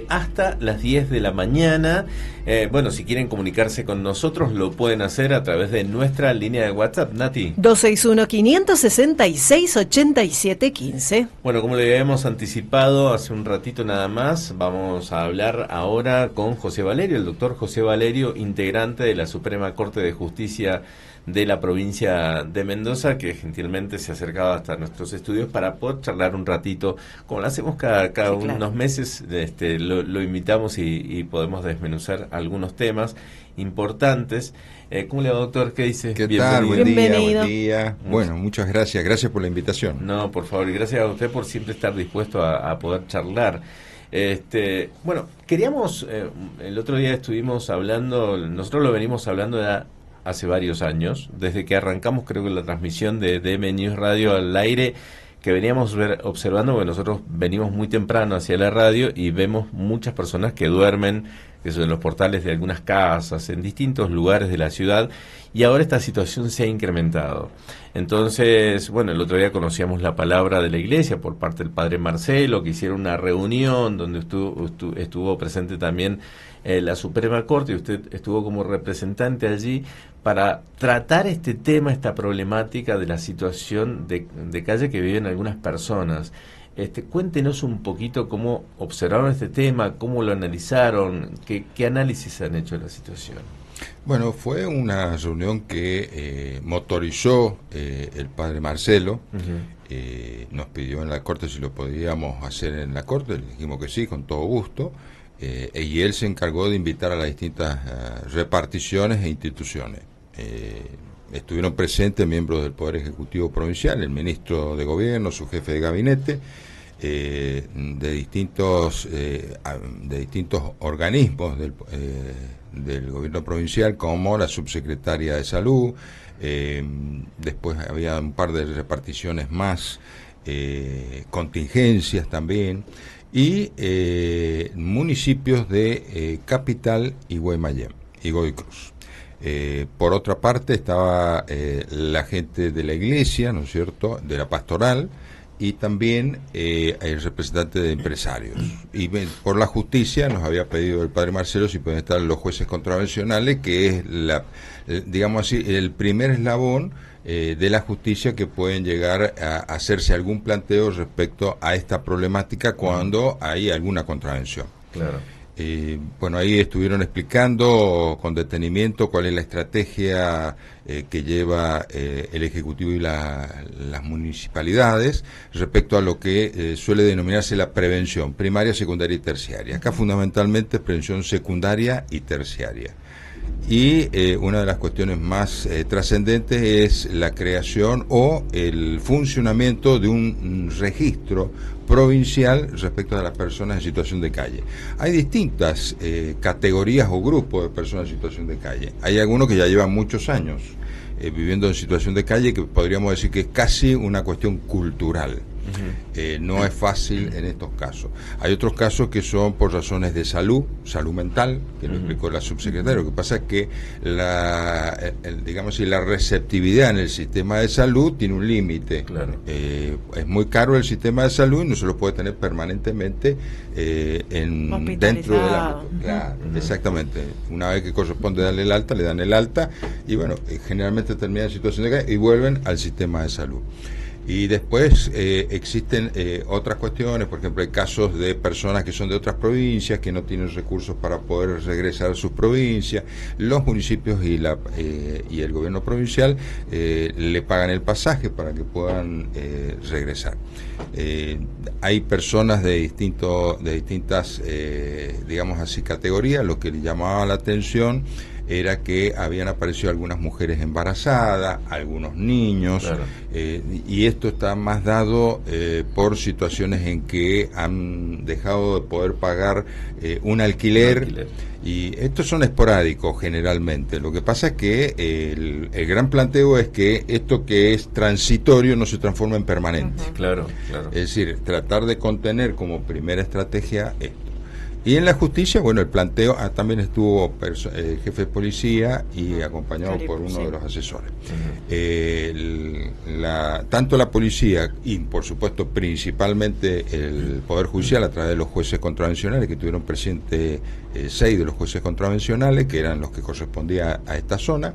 hasta las 10 de la mañana. Bueno, si quieren comunicarse con nosotros, lo pueden hacer a través de nuestra línea de WhatsApp, Nati. 261-566-8715. Bueno, como le habíamos anticipado hace un ratito nada más, vamos a hablar ahora con José Valerio, el doctor José Valerio, integrante de la Suprema Corte de Justicia de la provincia de Mendoza, que gentilmente se acercaba hasta nuestros estudios para poder charlar un ratito, como lo hacemos cada Sí, claro. unos meses. Lo invitamos y podemos desmenuzar algunos temas importantes. ¿Cómo le va, doctor? ¿Qué dice? ¿Qué tal? Buen Bienvenido. día. Bueno, muchas gracias. Gracias por la invitación. No, por favor, y gracias a usted por siempre estar dispuesto a poder charlar. Bueno, queríamos, el otro día estuvimos hablando, nosotros lo venimos hablando ya hace varios años, desde que arrancamos creo que la transmisión de DM News Radio al aire, que veníamos observando, porque nosotros venimos muy temprano hacia la radio y vemos muchas personas que duermen, que son en los portales de algunas casas, en distintos lugares de la ciudad, y ahora esta situación se ha incrementado. Entonces, bueno, el otro día conocíamos la palabra de la iglesia por parte del padre Marcelo, que hicieron una reunión donde estuvo presente también la Suprema Corte, y usted estuvo como representante allí para tratar este tema, esta problemática de la situación de calle que viven algunas personas. Cuéntenos un poquito cómo observaron este tema, cómo lo analizaron, qué análisis han hecho de la situación. Bueno, fue una reunión que motorizó el padre Marcelo. Nos pidió en la Corte si lo podíamos hacer en la Corte, le dijimos que sí, con todo gusto. Y él se encargó de invitar a las distintas reparticiones e instituciones. Estuvieron presentes miembros del Poder Ejecutivo Provincial, el ministro de Gobierno, su jefe de gabinete, de distintos organismos del Gobierno Provincial, como la subsecretaria de Salud. Después había un par de reparticiones más, contingencias también, y municipios de Capital y Guaymallén y Godoy Cruz. Por otra parte estaba la gente de la iglesia, ¿no es cierto?, de la pastoral, y también el representante de empresarios. Y por la justicia nos había pedido el padre Marcelo si pueden estar los jueces contravencionales, que es digamos así, el primer eslabón de la justicia, que pueden llegar a hacerse algún planteo respecto a esta problemática cuando hay alguna contravención. Claro. Bueno, ahí estuvieron explicando con detenimiento cuál es la estrategia que lleva el Ejecutivo y las municipalidades respecto a lo que suele denominarse la prevención primaria, secundaria y terciaria. Acá fundamentalmente es prevención secundaria y terciaria. Y una de las cuestiones más trascendentes es la creación o el funcionamiento de un registro provincial respecto a las personas en situación de calle. Hay distintas categorías o grupos de personas en situación de calle. Hay algunos que ya llevan muchos años viviendo en situación de calle, que podríamos decir que es casi una cuestión cultural. No es fácil en estos casos. Hay otros casos que son por razones de salud mental, que lo explicó la subsecretaria. Lo que pasa es que digamos, la receptividad en el sistema de salud tiene un límite. Claro. Es muy caro el sistema de salud y no se lo puede tener permanentemente dentro del ámbito. Claro, exactamente. Una vez que corresponde darle el alta, le dan el alta, y bueno, generalmente terminan en situación de calle y vuelven al sistema de salud. Y después existen otras cuestiones, por ejemplo, hay casos de personas que son de otras provincias, que no tienen recursos para poder regresar a sus provincias. Los municipios y el gobierno provincial le pagan el pasaje para que puedan regresar. Hay personas de distintas, digamos así, categorías. Lo que le llamaba la atención era que habían aparecido algunas mujeres embarazadas, algunos niños. Claro. Y esto está más dado por situaciones en que han dejado de poder pagar un alquiler. Y estos son esporádicos generalmente. Lo que pasa es que el gran planteo es que esto que es transitorio no se transforma en permanente. Claro, claro. Es decir, tratar de contener como primera estrategia esto. Y en la justicia, bueno, el planteo también estuvo jefe de policía y acompañado por uno de los asesores. Tanto la policía y, por supuesto, principalmente el Poder Judicial a través de los jueces contravencionales, que tuvieron presente 6 de los jueces contravencionales, que eran los que correspondían a esta zona.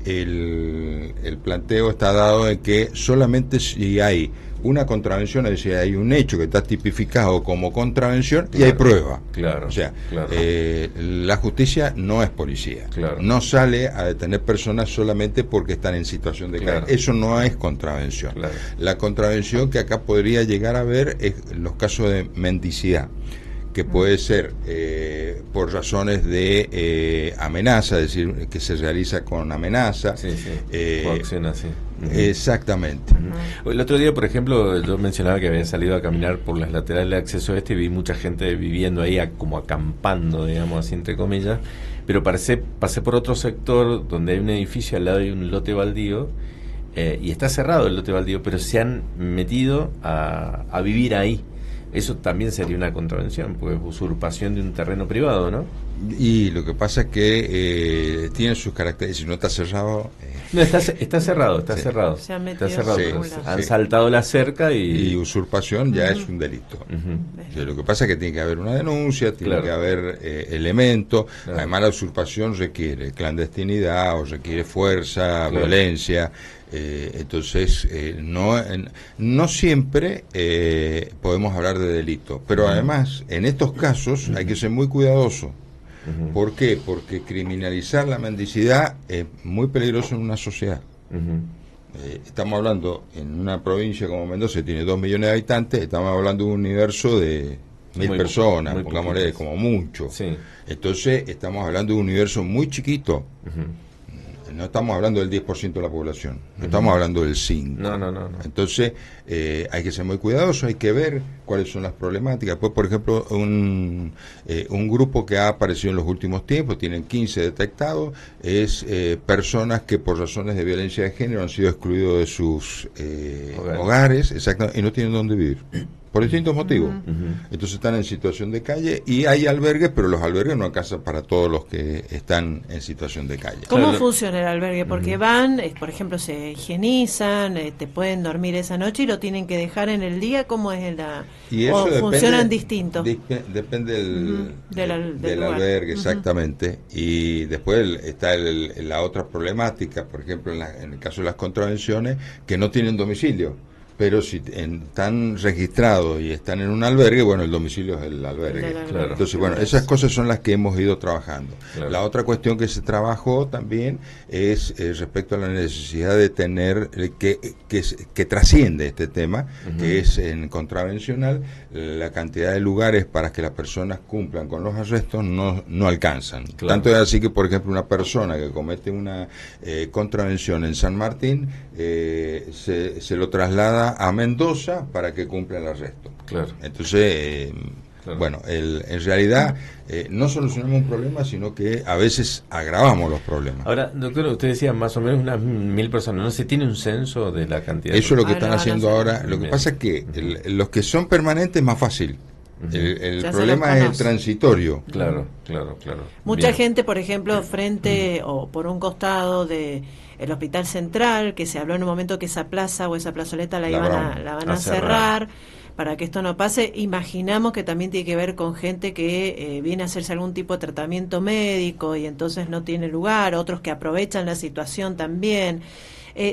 El planteo está dado en que solamente si hay una contravención, es decir, hay un hecho que está tipificado como contravención, y hay prueba. Claro, o sea, la justicia no es policía. Claro. No sale a detener personas solamente porque están en situación de calle. Eso no es contravención. Claro. La contravención que acá podría llegar a ver es los casos de mendicidad, que puede ser por razones de amenaza, es decir, que se realiza con amenaza. Coacción así. Exactamente. El otro día, por ejemplo, yo mencionaba que había salido a caminar por las laterales de acceso este y vi mucha gente viviendo ahí, como acampando, digamos así, entre comillas, pero pasé por otro sector donde hay un edificio al lado de un lote baldío, y está cerrado el lote baldío, pero se han metido a vivir ahí. Eso también sería una contravención, pues usurpación de un terreno privado, ¿no? Y lo que pasa es que tiene sus características. Si no está cerrado... No, está cerrado, está cerrado. Se han metido, está cerrado. Sí, han saltado la cerca y usurpación ya es un delito. O sea, lo que pasa es que tiene que haber una denuncia, tiene que haber elementos. Además, la usurpación requiere clandestinidad o requiere fuerza, violencia. Entonces, no siempre podemos hablar de delito, pero además, en estos casos hay que ser muy cuidadoso. ¿Por qué? Porque criminalizar la mendicidad es muy peligroso en una sociedad. Estamos hablando, en una provincia como Mendoza, que tiene 2 millones de habitantes, estamos hablando de un universo de 1000 personas, pongámosle como mucho. Entonces, estamos hablando de un universo muy chiquito. No estamos hablando del 10% de la población, no estamos hablando del 5%. No. Entonces, hay que ser muy cuidadoso, hay que ver cuáles son las problemáticas. Pues, por ejemplo, un grupo que ha aparecido en los últimos tiempos, tienen 15 detectados, es personas que por razones de violencia de género han sido excluidos de sus hogares, exactamente, y no tienen dónde vivir. Por distintos motivos. Entonces están en situación de calle y hay albergues, pero los albergues no alcanzan para todos los que están en situación de calle. ¿Cómo funciona el albergue? Porque van, por ejemplo, se higienizan, te pueden dormir esa noche y lo tienen que dejar en el día. ¿Cómo es y eso o funcionan distintos? Depende del lugar. albergue, exactamente. Y después está la otra problemática, por ejemplo, en el caso de las contravenciones, que no tienen domicilio. Pero si están registrados y están en un albergue, bueno, el domicilio es el albergue. Entonces, bueno, esas cosas son las que hemos ido trabajando. La otra cuestión que se trabajó también es respecto a la necesidad de tener, que trasciende este tema, que es en contravencional, la cantidad de lugares para que las personas cumplan con los arrestos no alcanzan. Tanto es así que, por ejemplo, una persona que comete una contravención en San Martín, se lo traslada a Mendoza para que cumpla el arresto. Entonces, bueno, en realidad no solucionamos un problema, sino que a veces agravamos los problemas. Ahora, doctor, usted decía más o menos unas 1000 personas. ¿No se tiene un censo de la cantidad? Eso es lo que están haciendo ahora. Lo que pasa es que los que son permanentes es más fácil. El problema es el transitorio. Claro. Mucha gente, por ejemplo, frente o por un costado de el Hospital Central, que se habló en un momento que esa plaza o esa plazoleta la van a cerrar para que esto no pase. Imaginamos que también tiene que ver con gente que viene a hacerse algún tipo de tratamiento médico y entonces no tiene lugar, otros que aprovechan la situación también.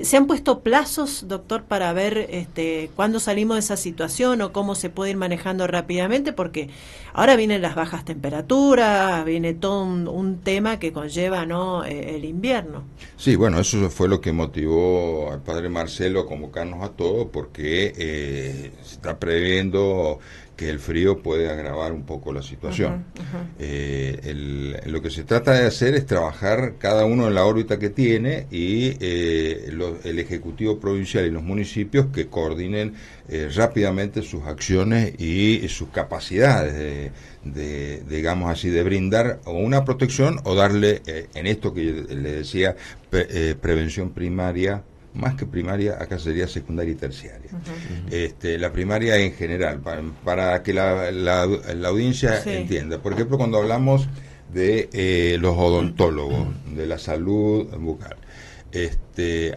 ¿Se han puesto plazos, doctor, para ver cuándo salimos de esa situación o cómo se puede ir manejando rápidamente? Porque ahora vienen las bajas temperaturas, viene todo un tema que conlleva, ¿no?, el invierno. Sí, bueno, eso fue lo que motivó al padre Marcelo a convocarnos a todos, porque se está previendo que el frío puede agravar un poco la situación. Lo que se trata de hacer es trabajar cada uno en la órbita que tiene y el Ejecutivo Provincial y los municipios que coordinen rápidamente sus acciones y sus capacidades de digamos así, de brindar o una protección o darle, en esto que le decía, prevención primaria más que primaria, acá sería secundaria y terciaria. La primaria en general, para que la audiencia entienda. Por ejemplo, cuando hablamos de los odontólogos, de la salud bucal,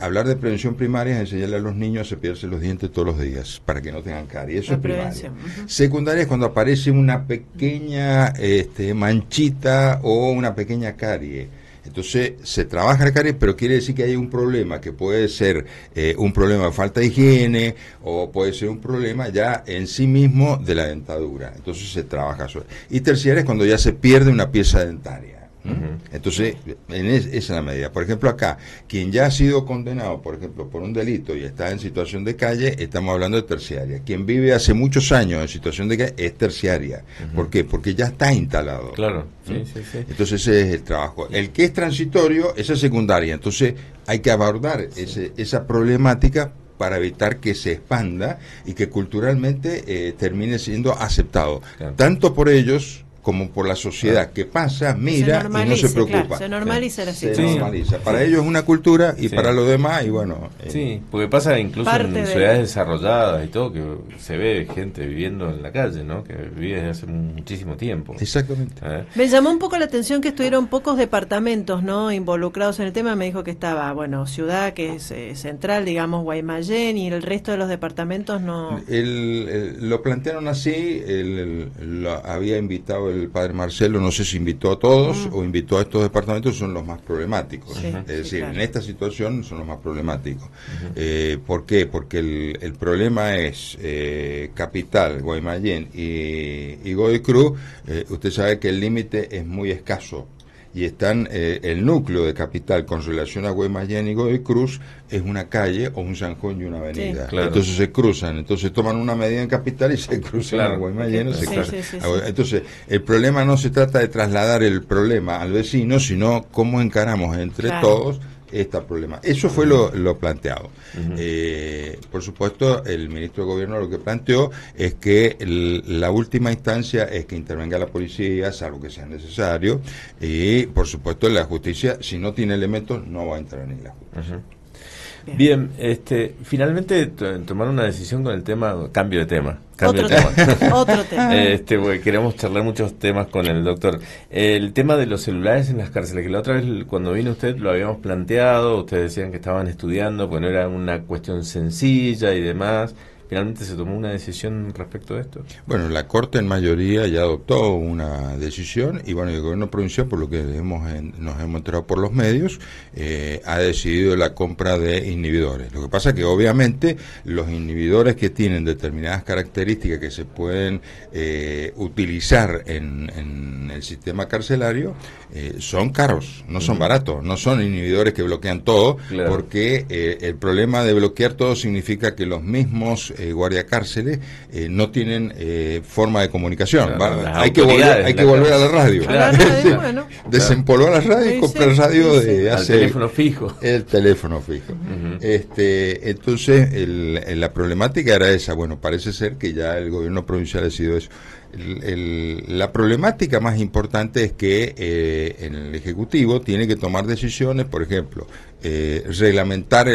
hablar de prevención primaria es enseñarle a los niños a cepillarse los dientes todos los días para que no tengan caries. Eso es primaria. Secundaria es cuando aparece una pequeña manchita o una pequeña carie. Entonces se trabaja la caries, pero quiere decir que hay un problema que puede ser un problema de falta de higiene o puede ser un problema ya en sí mismo de la dentadura. Entonces se trabaja sobre. Y terciaria es cuando ya se pierde una pieza dentaria. Entonces, esa es la medida. Por ejemplo, acá, quien ya ha sido condenado, por ejemplo, por un delito y está en situación de calle, estamos hablando de terciaria. Quien vive hace muchos años en situación de calle es terciaria. ¿Por qué? Porque ya está instalado. Claro, sí. Entonces ese es el trabajo. El que es transitorio, esa es secundaria. Entonces hay que abordar esa problemática para evitar que se expanda y que culturalmente termine siendo aceptado, tanto por ellos como por la sociedad, que pasa, mira y no se preocupa. Claro, se normaliza la situación. Se normaliza. Para ellos es una cultura y para los demás, y bueno. Sí, porque pasa incluso en ciudades desarrolladas y todo, que se ve gente viviendo en la calle, ¿no? Que vive desde hace muchísimo tiempo. Exactamente. Me llamó un poco la atención que estuvieron pocos departamentos, ¿no? Involucrados en el tema. Me dijo que estaba, ciudad que es central, digamos, Guaymallén, y el resto de los departamentos no. Lo plantearon así, lo había invitado el padre Marcelo, no sé si invitó a todos o invitó a estos departamentos, son los más problemáticos. Es decir, en esta situación son los más problemáticos. ¿Por qué? Porque el problema es Capital, Guaymallén y Godoy Cruz. Usted sabe que el límite es muy escaso. Y están el núcleo de Capital con relación a Guaymallén y Godoy Cruz es una calle o un zanjón y una avenida. Claro. Entonces se cruzan, entonces toman una medida en Capital y se cruzan a Guaymallén. Entonces el problema no se trata de trasladar el problema al vecino, sino cómo encaramos entre todos este problema. Eso fue lo planteado. Por supuesto, el ministro de Gobierno lo que planteó es que la última instancia es que intervenga la policía, salvo que sea necesario, y por supuesto la justicia, si no tiene elementos, no va a intervenir la justicia. Bien, finalmente tomaron una decisión con el tema, cambio de tema. Otro tema. Porque queremos charlar muchos temas con el doctor. El tema de los celulares en las cárceles, que la otra vez cuando vino usted lo habíamos planteado, ustedes decían que estaban estudiando, pues no era una cuestión sencilla y demás. ¿Finalmente se tomó una decisión respecto de esto? Bueno, la Corte en mayoría ya adoptó una decisión y bueno, el gobierno provincial, por lo que nos hemos enterado por los medios, ha decidido la compra de inhibidores. Lo que pasa es que obviamente los inhibidores que tienen determinadas características que se pueden utilizar en el sistema carcelario son caros, no son baratos, no son inhibidores que bloquean todo, porque el problema de bloquear todo significa que los mismos guardiacárceles no tienen forma de comunicación. Hay que volver a la radio. Desempolvar la radio y comprar radio de hace el teléfono fijo. Entonces la problemática era esa. Bueno, parece ser que ya el gobierno provincial ha decidido eso. La problemática más importante es que en el Ejecutivo tiene que tomar decisiones, por ejemplo, reglamentar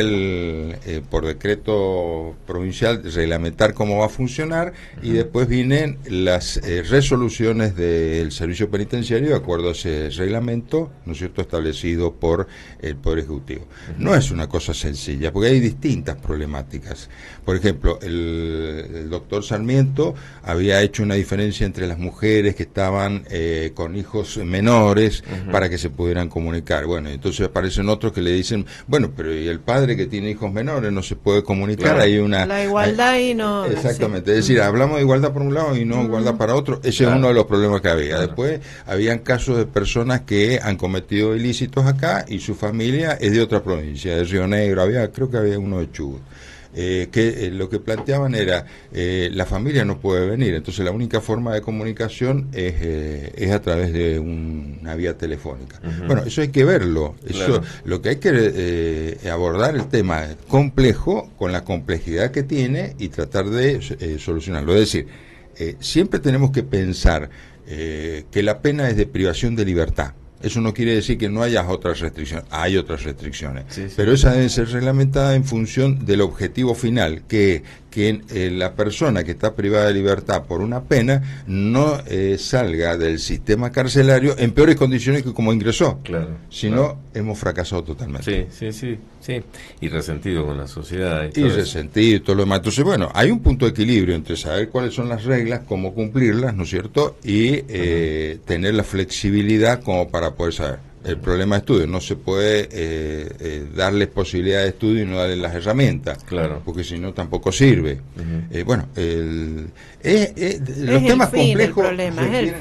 por decreto provincial, reglamentar cómo va a funcionar, y después vienen las resoluciones del servicio penitenciario de acuerdo a ese reglamento, ¿no es cierto?, establecido por el Poder Ejecutivo. No es una cosa sencilla, porque hay distintas problemáticas. Por ejemplo, el doctor Sarmiento había hecho una diferencia entre las mujeres que estaban con hijos menores para que se pudieran comunicar. Bueno, entonces aparecen otros que le dicen, bueno, pero ¿y el padre que tiene hijos menores no se puede comunicar? Claro. Hay la igualdad y no... Exactamente, es decir, hablamos de igualdad por un lado y no igualdad para otro. Ese es uno de los problemas que había. Después, habían casos de personas que han cometido ilícitos acá y su familia es de otra provincia, de Río Negro, creo que había uno de Chubut. Lo que planteaban era la familia no puede venir, entonces la única forma de comunicación es a través de una vía telefónica. Bueno, eso hay que verlo, lo que hay que abordar el tema complejo con la complejidad que tiene y tratar de solucionarlo. Es decir, siempre tenemos que pensar que la pena es de privación de libertad. Eso no quiere decir que no haya otras restricciones, hay otras restricciones, sí. Pero esa debe ser reglamentada en función del objetivo final, que la persona que está privada de libertad por una pena no salga del sistema carcelario en peores condiciones que como ingresó. Claro. Si no, hemos fracasado totalmente. Sí. Y resentido con la sociedad. Y resentido y todo lo demás. Entonces, bueno, hay un punto de equilibrio entre saber cuáles son las reglas, cómo cumplirlas, ¿no es cierto? Y tener la flexibilidad como para poder saber. El problema de estudio, no se puede darles posibilidad de estudio y no darles las herramientas, claro, porque si no tampoco sirve. Los temas complejos. El problema es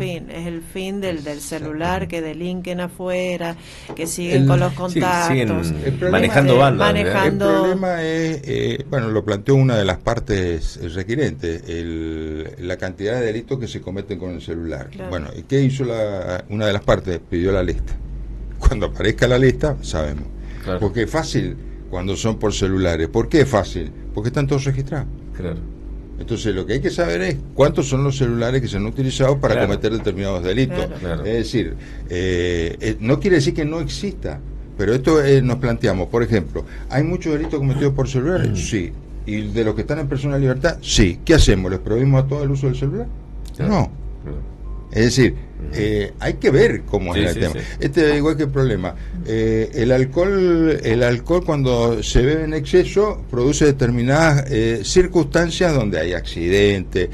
el fin del celular, que delinquen afuera, que siguen con los contactos, siguen manejando bandas. El problema es, lo planteó una de las partes requirentes, la cantidad de delitos que se cometen con el celular. Claro. Bueno, ¿y qué hizo una de las partes? Pidió la lista. Cuando aparezca la lista, sabemos. Claro. Porque es fácil cuando son por celulares. ¿Por qué es fácil? Porque están todos registrados. Claro. Entonces, lo que hay que saber es cuántos son los celulares que se han utilizado para cometer determinados delitos. Claro. Es decir, no quiere decir que no exista, pero esto nos planteamos. Por ejemplo, ¿hay muchos delitos cometidos por celulares? Sí. ¿Y de los que están en persona de libertad? Sí. ¿Qué hacemos? ¿Les prohibimos a todo el uso del celular? Claro. No. Es decir, hay que ver cómo es el tema. Igual que el problema. El alcohol cuando se bebe en exceso produce determinadas circunstancias donde hay accidentes,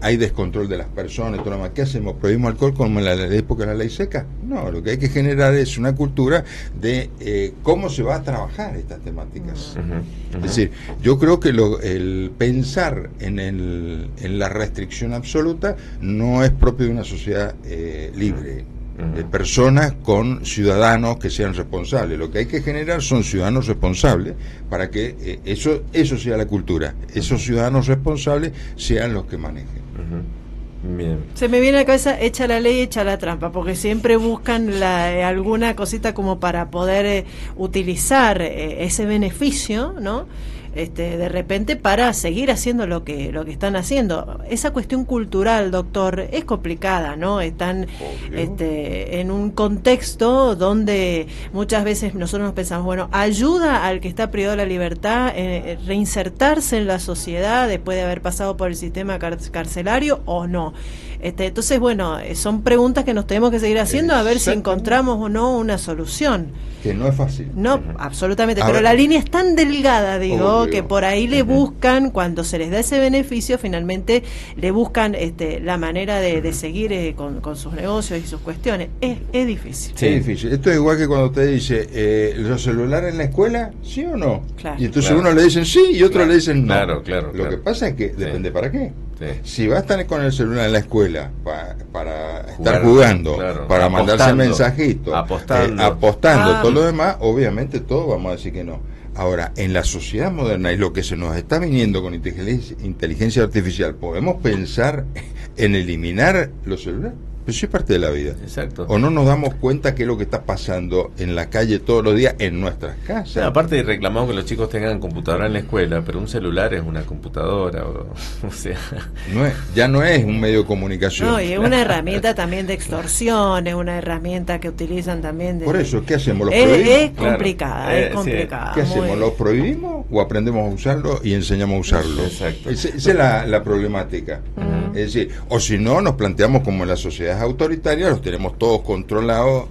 hay descontrol de las personas, todo lo demás. ¿Qué hacemos? ¿Prohibimos alcohol como en la época de la ley seca? No, lo que hay que generar es una cultura de cómo se va a trabajar estas temáticas. Es decir, yo creo que el pensar en la restricción absoluta no es propio de una sociedad libre, de personas con ciudadanos que sean responsables. Lo que hay que generar son ciudadanos responsables para que eso sea la cultura. Esos ciudadanos responsables sean los que manejen. Bien. Se me viene a la cabeza, echa la ley, echa la trampa, porque siempre buscan alguna cosita como para poder utilizar ese beneficio, ¿no? De repente para seguir haciendo lo que están haciendo. Esa cuestión cultural, doctor, es complicada, ¿no? Están en un contexto donde muchas veces nosotros nos pensamos, bueno, ayuda al que está privado de la libertad reinsertarse en la sociedad después de haber pasado por el sistema carcelario o no. Entonces, bueno, son preguntas que nos tenemos que seguir haciendo a ver si encontramos o no una solución. Que no es fácil. No, absolutamente, pero la línea es tan delgada, digo, que por ahí le buscan, cuando se les da ese beneficio, finalmente le buscan la manera de seguir con sus negocios y sus cuestiones. Es difícil. Sí. Es difícil. Esto es igual que cuando te dice, ¿los celulares en la escuela? ¿Sí o no? Claro. Y entonces uno le dicen sí y otro le dicen no. Claro. Lo que pasa es que depende para qué. Sí. Si va a estar con el celular en la escuela para estar jugando, para mandarse mensajitos, apostando, todo lo demás, obviamente todos vamos a decir que no. Ahora, en la sociedad moderna y lo que se nos está viniendo con inteligencia artificial, ¿podemos pensar en eliminar los celulares? Pues sí es parte de la vida. Exacto. O no nos damos cuenta qué es lo que está pasando en la calle todos los días en nuestras casas. O sea, aparte reclamamos que los chicos tengan computadora en la escuela, pero un celular es una computadora, o sea... ya no es un medio de comunicación. No, y es una herramienta también de extorsión, es una herramienta que utilizan también de... Por eso, ¿qué hacemos? ¿Los prohibimos? Es complicada, es complicada. ¿Qué hacemos? ¿Los prohibimos o aprendemos a usarlo y enseñamos a usarlo? Exacto. Esa es la problemática. Es decir, o si no, nos planteamos como en las sociedades autoritarias, los tenemos todos controlados,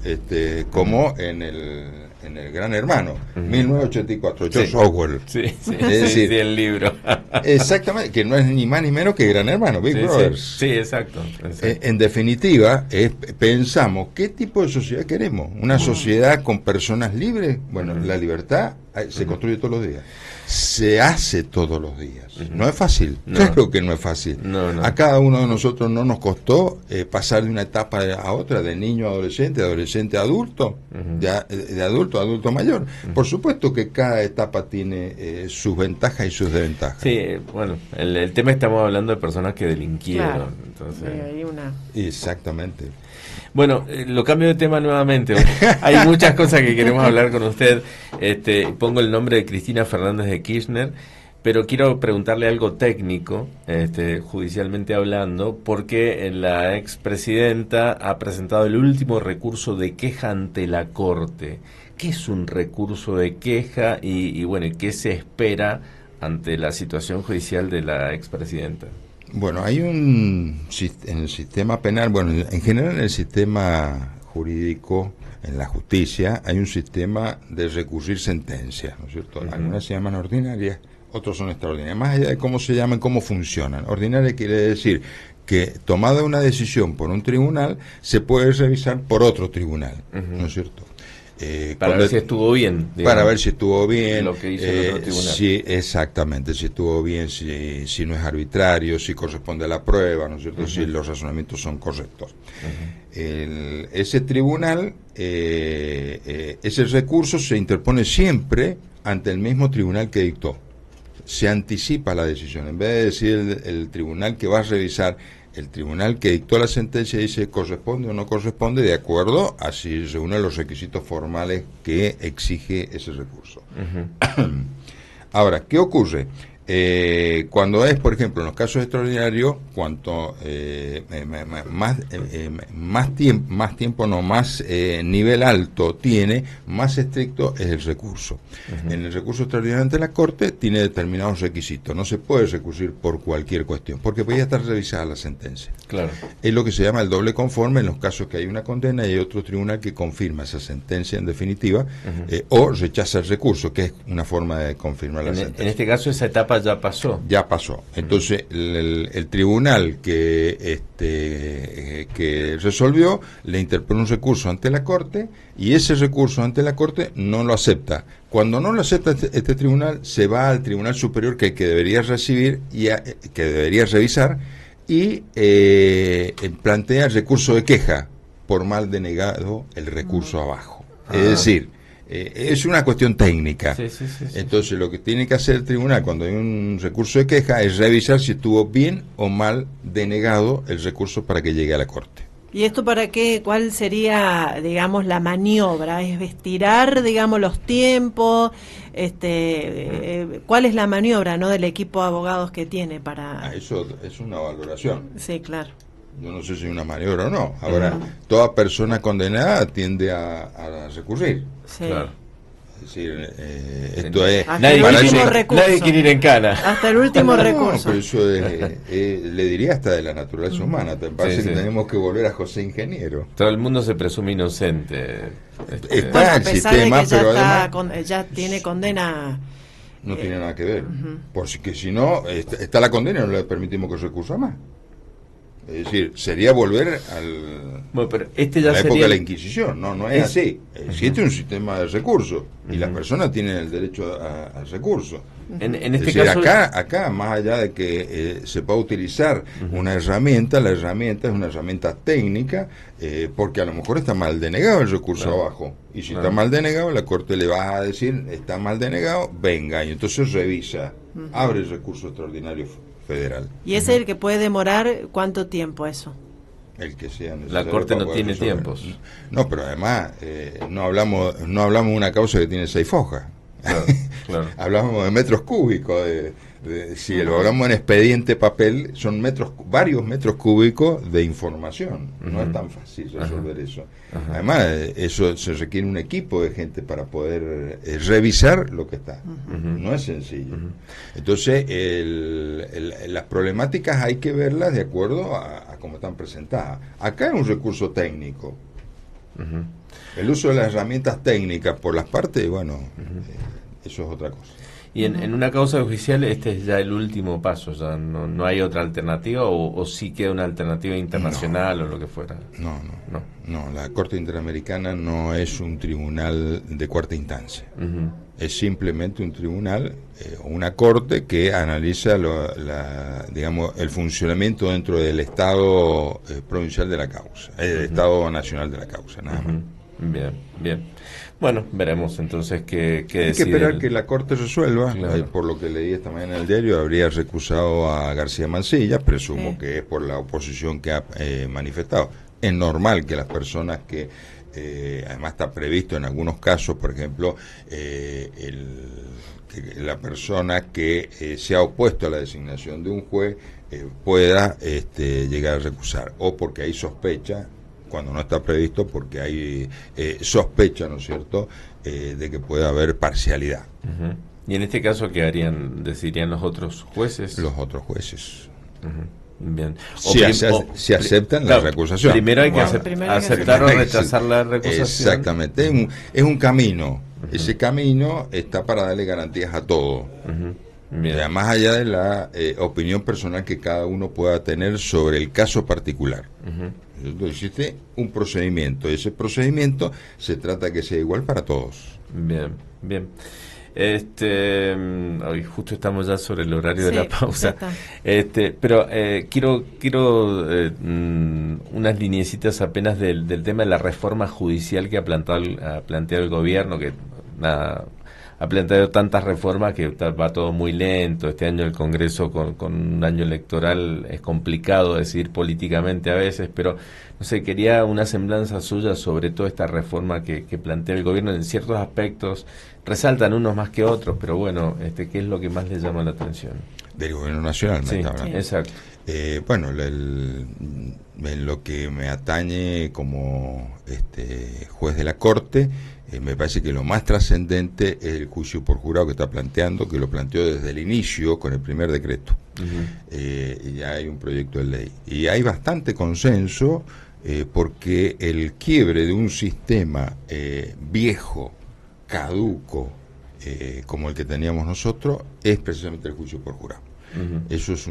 como en el Gran Hermano, 1984, George Orwell. Sí, el libro. Exactamente, que no es ni más ni menos que Gran Hermano, Big Brother. Sí, exacto. En definitiva, pensamos, ¿qué tipo de sociedad queremos? ¿Una sociedad con personas libres? Bueno, la libertad se construye todos los días. Se hace todos los días. No es fácil, claro que no es fácil. A cada uno de nosotros no nos costó pasar de una etapa a otra, de niño a adolescente, adolescente a adulto, de adulto a adulto mayor. Por supuesto que cada etapa tiene sus ventajas y sus desventajas. Sí, bueno, el tema estamos hablando de personas que delinquieron. Claro. Entonces... Exactamente. Bueno, lo cambio de tema nuevamente. Hay muchas cosas que queremos hablar con usted. Pongo el nombre de Cristina Fernández de Kirchner. Pero quiero preguntarle algo técnico, judicialmente hablando, porque la expresidenta ha presentado el último recurso de queja ante la Corte. ¿Qué es un recurso de queja y bueno, qué se espera ante la situación judicial de la expresidenta? Bueno, hay en el sistema penal, bueno, en general en el sistema jurídico, en la justicia, hay un sistema de recurrir sentencias, ¿no es cierto? Algunas se llaman ordinarias, otros son extraordinarias. Más allá de cómo se llaman, cómo funcionan. Ordinaria quiere decir que tomada una decisión por un tribunal, se puede revisar por otro tribunal, ¿no es cierto? Para ver si estuvo bien. Digamos, para ver si estuvo bien. Lo que hizo el otro tribunal. Sí, exactamente, si estuvo bien, si no es arbitrario, si corresponde a la prueba, ¿no es cierto? Si los razonamientos son correctos. Ese tribunal, ese recurso se interpone siempre ante el mismo tribunal que dictó. Se anticipa la decisión. En vez de decir el tribunal que va a revisar, el tribunal que dictó la sentencia dice corresponde o no corresponde de acuerdo a si reúne los requisitos formales que exige ese recurso. Ahora, ¿qué ocurre? Cuando es, por ejemplo, en los casos extraordinarios, cuanto más nivel alto tiene, más estricto es el recurso. En el recurso extraordinario ante la Corte tiene determinados requisitos. No se puede recurrir por cualquier cuestión, porque podría estar revisada la sentencia. Claro. Es lo que se llama el doble conforme en los casos que hay una condena y hay otro tribunal que confirma esa sentencia en definitiva o rechaza el recurso, que es una forma de confirmar la sentencia. En este caso esa etapa ya pasó. Ya pasó. Entonces, el tribunal que resolvió le interpone un recurso ante la Corte y ese recurso ante la Corte no lo acepta. Cuando no lo acepta este tribunal, se va al Tribunal Superior que debería recibir y que debería revisar y plantea el recurso de queja por mal denegado el recurso abajo. Es decir, es una cuestión técnica. Sí. Entonces, lo que tiene que hacer el tribunal cuando hay un recurso de queja es revisar si estuvo bien o mal denegado el recurso para que llegue a la Corte. ¿Y esto para qué? ¿Cuál sería, digamos, la maniobra? ¿Es estirar, digamos, los tiempos? ¿Cuál es la maniobra, no, del equipo de abogados que tiene para...? Eso es una valoración. Sí, claro. Yo no sé si es una maniobra o no. Ahora, toda persona condenada tiende a recurrir. Sí. Claro. Es decir, esto es... Nadie quiere ir en cana. Hasta el último recurso. Pero eso le diría hasta de la naturaleza humana. Me parece que tenemos que volver a José Ingeniero. Todo el mundo se presume inocente. Está el sistema, pero además... ya tiene condena... No tiene nada que ver. Porque si no, está la condena y no le permitimos que recursa más. Es decir, sería volver bueno, pero ya a la época de la Inquisición. No es así. Existe un sistema de recursos y las personas tienen el derecho al recurso. En este decir, caso, acá, más allá de que se pueda utilizar una herramienta, la herramienta es una herramienta técnica, porque a lo mejor está mal denegado el recurso abajo. Y si está mal denegado, la Corte le va a decir, está mal denegado, venga, y entonces revisa, abre el recurso extraordinario federal. ¿Y ese es el que puede demorar cuánto tiempo eso? El que sea necesario. La Corte no tiene tiempos. No, pero además no hablamos de una causa que tiene 6 fojas. Claro. Hablamos de metros cúbicos. Si lo hablamos en expediente papel, son varios metros cúbicos de información. No es tan fácil resolver eso. Además, eso se requiere un equipo de gente para poder revisar lo que está. No es sencillo. Entonces, las problemáticas hay que verlas de acuerdo a cómo están presentadas. Acá es un recurso técnico. El uso de las herramientas técnicas por las partes, bueno, eso es otra cosa. Y en una causa judicial este es ya el último paso, ya no hay otra alternativa o sí queda una alternativa internacional o lo que fuera. No, la Corte Interamericana no es un tribunal de cuarta instancia. Es simplemente un tribunal o una corte que analiza digamos, el funcionamiento dentro del Estado provincial de la causa, el Estado nacional de la causa, nada más. Bien. Bueno, veremos entonces qué decide. Hay que esperar que la Corte resuelva. Claro. Por lo que leí esta mañana en el diario, habría recusado a García Mancilla, presumo que es por la oposición que ha manifestado. Es normal que las personas que además está previsto en algunos casos, por ejemplo, que la persona que se ha opuesto a la designación de un juez pueda llegar a recusar, o porque hay sospecha, cuando no está previsto, porque hay sospecha, ¿no es cierto?, de que pueda haber parcialidad. Uh-huh. ¿Y en este caso qué harían? ¿Decidirían los otros jueces? Los otros jueces. Uh-huh. Bien. Si aceptan la recusación. Primero hay que aceptar o rechazar la recusación. Exactamente. Es un camino. Uh-huh. Ese camino está para darle garantías a todo. Uh-huh. Bien. Ya, más allá de la opinión personal que cada uno pueda tener sobre el caso particular. Uh-huh. Entonces, existe un procedimiento. Ese procedimiento se trata de que sea igual para todos. Bien, bien. Hoy justo estamos ya sobre el horario de la pausa. Pero quiero unas liniecitas apenas del tema de la reforma judicial que ha planteado el gobierno, que ha planteado tantas reformas que va todo muy lento. Este año el Congreso con un año electoral es complicado decidir políticamente a veces, pero no sé, quería una semblanza suya sobre toda esta reforma que plantea el gobierno. En ciertos aspectos resaltan unos más que otros, pero bueno, ¿qué es lo que más le llama la atención? Del gobierno nacional, sí, exacto. Bueno, en lo que me atañe como juez de la Corte, me parece que lo más trascendente es el juicio por jurado que está planteando, que lo planteó desde el inicio con el primer decreto. Uh-huh. Y ya hay un proyecto de ley. Y hay bastante consenso porque el quiebre de un sistema viejo, caduco, como el que teníamos nosotros, es precisamente el juicio por jurado. Uh-huh. Eso es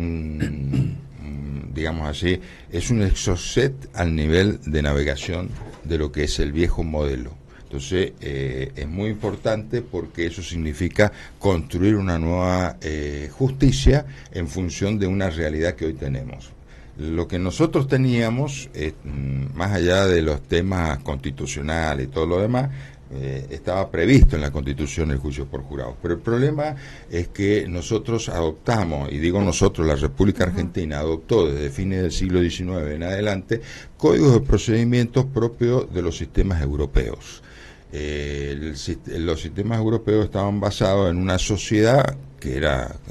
digamos así, es un exocet al nivel de navegación de lo que es el viejo modelo. Entonces, es muy importante porque eso significa construir una nueva justicia en función de una realidad que hoy tenemos. Lo que nosotros teníamos, más allá de los temas constitucionales y todo lo demás, estaba previsto en la Constitución el juicio por jurado. Pero el problema es que nosotros adoptamos, y digo nosotros, la República Argentina adoptó desde fines del siglo XIX en adelante códigos de procedimientos propios de los sistemas europeos. Los sistemas europeos estaban basados en una sociedad que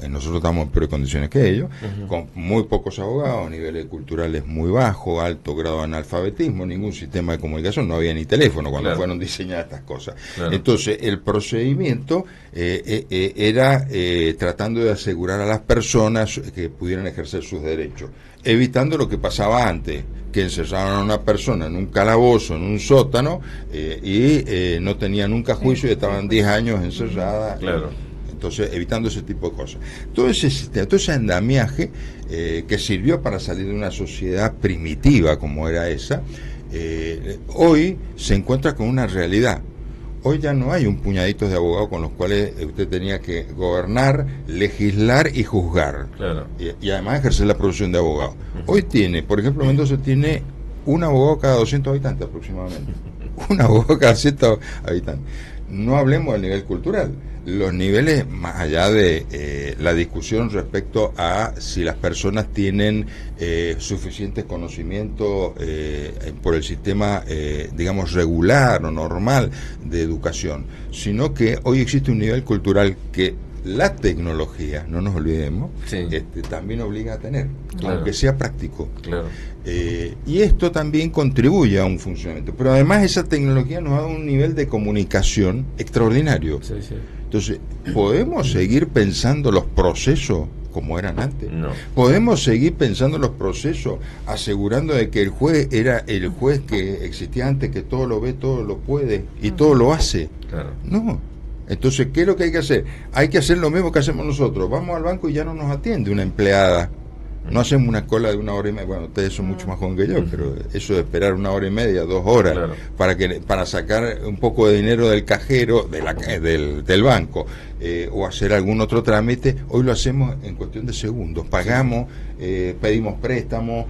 nosotros estamos en peores condiciones que ellos, uh-huh, con muy pocos abogados, niveles culturales muy bajos, alto grado de analfabetismo, ningún sistema de comunicación, no había ni teléfono cuando fueron diseñadas estas cosas. Claro. Entonces, el procedimiento era tratando de asegurar a las personas que pudieran ejercer sus derechos, evitando lo que pasaba antes, que encerraban a una persona en un calabozo, en un sótano, y no tenía nunca juicio y estaban 10 años encerrada. Claro. Entonces, evitando ese tipo de cosas. Todo ese andamiaje que sirvió para salir de una sociedad primitiva como era esa, hoy se encuentra con una realidad. Hoy ya no hay un puñadito de abogados con los cuales usted tenía que gobernar, legislar y juzgar. Claro. Y además ejercer la profesión de abogado. Uh-huh. Hoy tiene, por ejemplo, Mendoza tiene un abogado cada 200 habitantes aproximadamente. Un abogado cada 200 habitantes. No hablemos del nivel cultural. Los niveles, más allá de la discusión respecto a si las personas tienen suficientes conocimientos por el sistema, digamos, regular o normal de educación, sino que hoy existe un nivel cultural que la tecnología, no nos olvidemos, sí, también obliga a tener, claro, aunque sea práctico. Claro. Y esto también contribuye a un funcionamiento. Pero además esa tecnología nos da un nivel de comunicación extraordinario. Sí, sí. Entonces, ¿podemos seguir pensando los procesos como eran antes? No. ¿Podemos seguir pensando los procesos asegurando de que el juez era el juez que existía antes, que todo lo ve, todo lo puede y todo lo hace? Claro. No. Entonces, ¿qué es lo que hay que hacer? Hay que hacer lo mismo que hacemos nosotros. Vamos al banco y ya no nos atiende una empleada. No hacemos una cola de 1 hora y media. Bueno, ustedes son mucho más jóvenes que yo, pero eso de esperar 1 hora y media, 2 horas, claro, para sacar un poco de dinero del cajero, del banco, o hacer algún otro trámite, hoy lo hacemos en cuestión de segundos. Pagamos, pedimos préstamos,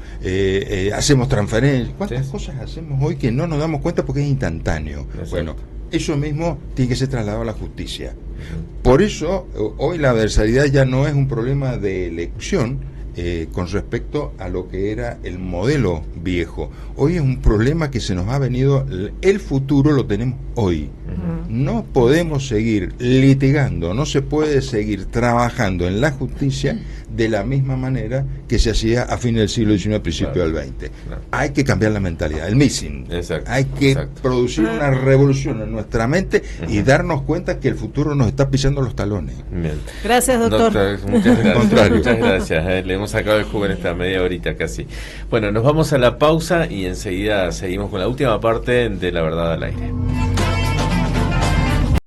hacemos transferencias. ¿Cuántas cosas hacemos hoy que no nos damos cuenta porque es instantáneo? Exacto. Bueno, eso mismo tiene que ser trasladado a la justicia. Por eso, hoy la adversariedad ya no es un problema de elección, con respecto a lo que era el modelo viejo. Hoy es un problema que se nos ha venido, el futuro lo tenemos hoy. No podemos seguir litigando, no se puede seguir trabajando en la justicia de la misma manera que se hacía a fines del siglo XIX, principio del XX. Hay que cambiar la mentalidad, el missing. Hay que producir una revolución en nuestra mente y darnos cuenta que el futuro nos está pisando los talones. Bien. Gracias, doctor. Muchas gracias. Muchas gracias. Le hemos sacado el jugo en esta media horita casi. Bueno, nos vamos a la pausa y enseguida seguimos con la última parte de La Verdad al Aire.